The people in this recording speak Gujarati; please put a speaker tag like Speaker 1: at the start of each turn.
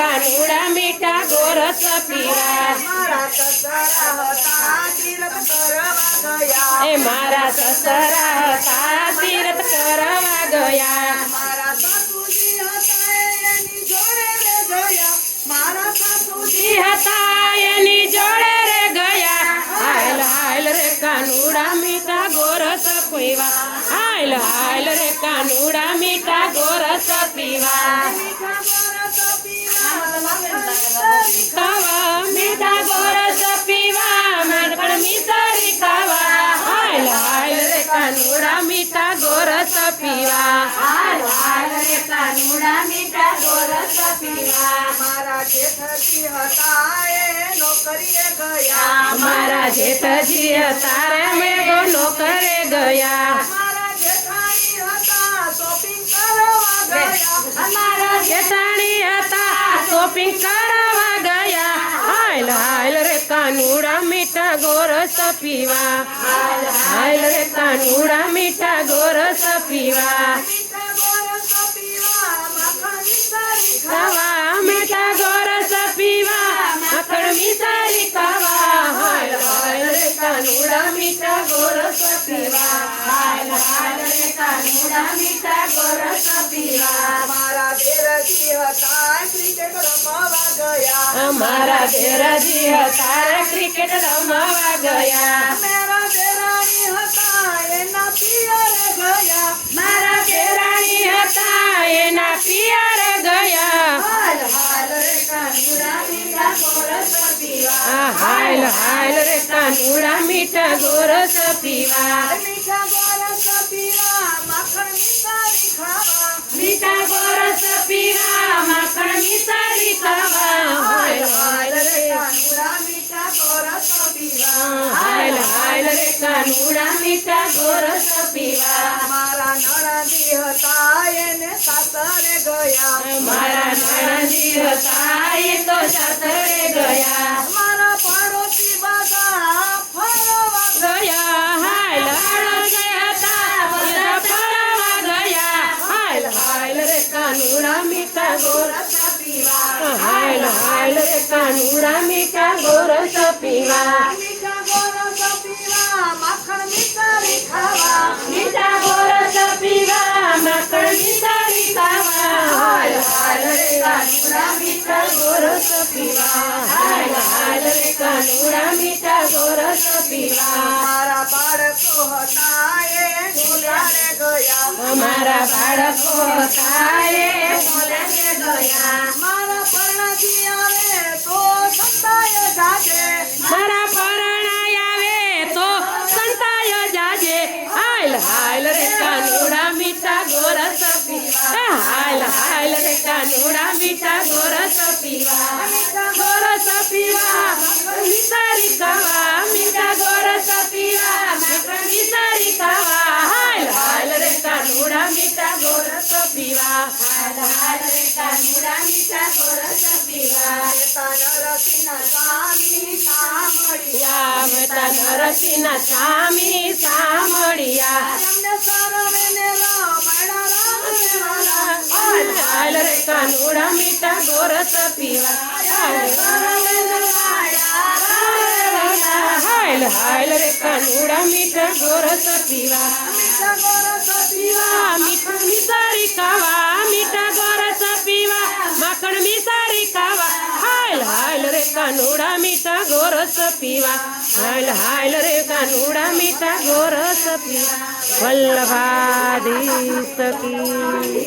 Speaker 1: કાનુડા મીઠા ગોરસ પીવા
Speaker 2: મારા સસરા હતા તીરથ કરવા ગયા
Speaker 1: એ મારા સસરા હતા તીરથ કરવા ગયા
Speaker 2: મારા સાસુજી હતા એની જોડે રે ગયા મારા સાસુજી
Speaker 1: હતા એની જોડે રે ગયા હાલ હાલ રે કાનુડા મીઠા ગોરસ પીવા હાલ હાલ રે કાનુડા મીઠા ગોરસ પીવા
Speaker 2: મીઠા ગોરસ પીવા
Speaker 1: ખાવા મીઠા ગોરસ પીવા માખણ મિસરી ખાવા હાલ હાલ રે કાનુડા મીઠા ગોરસ પીવા હાલ હાલ રે કાનુડા મીઠા ગોરસ પીવા
Speaker 2: મારા જેઠજી હતા એ નોકરીએ ગયા
Speaker 1: મારા જેઠજી તારે મેઘો નોકરે ગયા
Speaker 2: મારા જેઠાણી હતા શોપિંગ કરવા ગયા
Speaker 1: મારા જેઠાણી હતા શોપિંગ કરવા ગયા હાલ હાલ રે કાનુડા મીઠા ગોરસ પીવા હાલ હાલ રે કાનુડા મીઠા ગોરસ પીવા
Speaker 2: મીઠા ગોરસ પીવા માખણ મિસરી
Speaker 1: ખાવા મીઠા ગોરસ પીવા માખણ મિસરી ખાવા હાલ હાલ રે કાનુડા મીઠા ગોરસ પીવા હાલ હાલ રે કાનુડા મીઠા ગોરસ પીવા
Speaker 2: મારા દેરજી હતા ક્રિકેટ રમવા ગયા
Speaker 1: અમારા દેરાજી હતા રે ક્રિકેટ રમવા ગયા
Speaker 2: મેરા દેરાણી હતા એના પિયરે ગયા
Speaker 1: મારા દેરાણી હતા એના પિયરે ગયા
Speaker 2: હાલ હાલ રે કાનુડા મીઠા ગોરસ પીવા
Speaker 1: હાલ હાલ રે કાનુડા મીઠા ગોરસ પીવા
Speaker 2: મીઠા ગોરસ પીવા માખણ મિસરી ખાવા
Speaker 1: મીઠા ગોરસ પીવા માખણ મિસરી ખાવા હાલ હાલ રે
Speaker 2: કાનુડા મીઠા ગોરસ પીવા
Speaker 1: હાલ હાલ રે કાનુડા મીઠા ગોરસ પીવા
Speaker 2: મારા નણંદી હતા એને સાસરે ગયા
Speaker 1: મારા નણંદી હતા એ તો સાસરે ગયા
Speaker 2: મારા પડોશી બધા ફરવા
Speaker 1: ગયા હાલ હાલ ગયા હતા બધા ફરવા ગયા હાલ હાલ રે કાનુડા મીઠા ગોરસ
Speaker 2: પીવા
Speaker 1: હાલ હાલ રે કાનુડા મીઠા ગોરસ પીવા
Speaker 2: મીઠા ગોરસ પીવા માખણ મિસરી ખાવા
Speaker 1: મીઠા ગોરસ પીવા માખણ મિસરી ખાવા હાલ હાલ રે કાનુડા મીઠા ગોરસ પીવા હાલ હાલ રે કાનુડા મીઠા ગોરસ પીવા
Speaker 2: મારા બાળકો હતા એ ગુલારે ગયા
Speaker 1: અમારા બાળકો હતા એ બોલે ગયા
Speaker 2: મારા પરણાજી આવે તો સંતાય જાજે
Speaker 1: મારા પરણાય આવે તો સંતાય જાજે હાલ હાલ રે કાનુડા મીઠા ગોરસ પીવા હાલ હાલ રે કાનુડા મીઠા ગોરસ પીવા ગોરસ પીવા મિસરી ખાવા મીઠા ગોરસ પીવા મિસરી ખાવા હાલ હાલ રે કાનુડા મીઠા ગોરસ પીવા હાલ હાલ રે કાનુડા મીઠા ગોરસ પીવા
Speaker 2: નરસિંહ સ્વામી સાંભળ્યા
Speaker 1: મેતા નરસિંહના સ્વામી સાંભળ્યા
Speaker 2: એમને સર્વેને રમાડા રામવાલા
Speaker 1: હાલ હાલ રે કાનુડા મીઠા ગોરસ પીવા હાલ હાલ હાલ રે કાનુડા મીઠા ગોરસ પીવા
Speaker 2: મીઠા ગોરસ
Speaker 1: પીવા મીઠું મિસરી ખાવા મીઠા ગોરસ પીવા માખણ મિસરી ખાવા હાલ હાલ રે કાનુડા મીઠા ગોરસ પીવા હાલ હાલ રે કાનુડા મીઠા ગોરસ પીવા વલ્લભાધીશ કી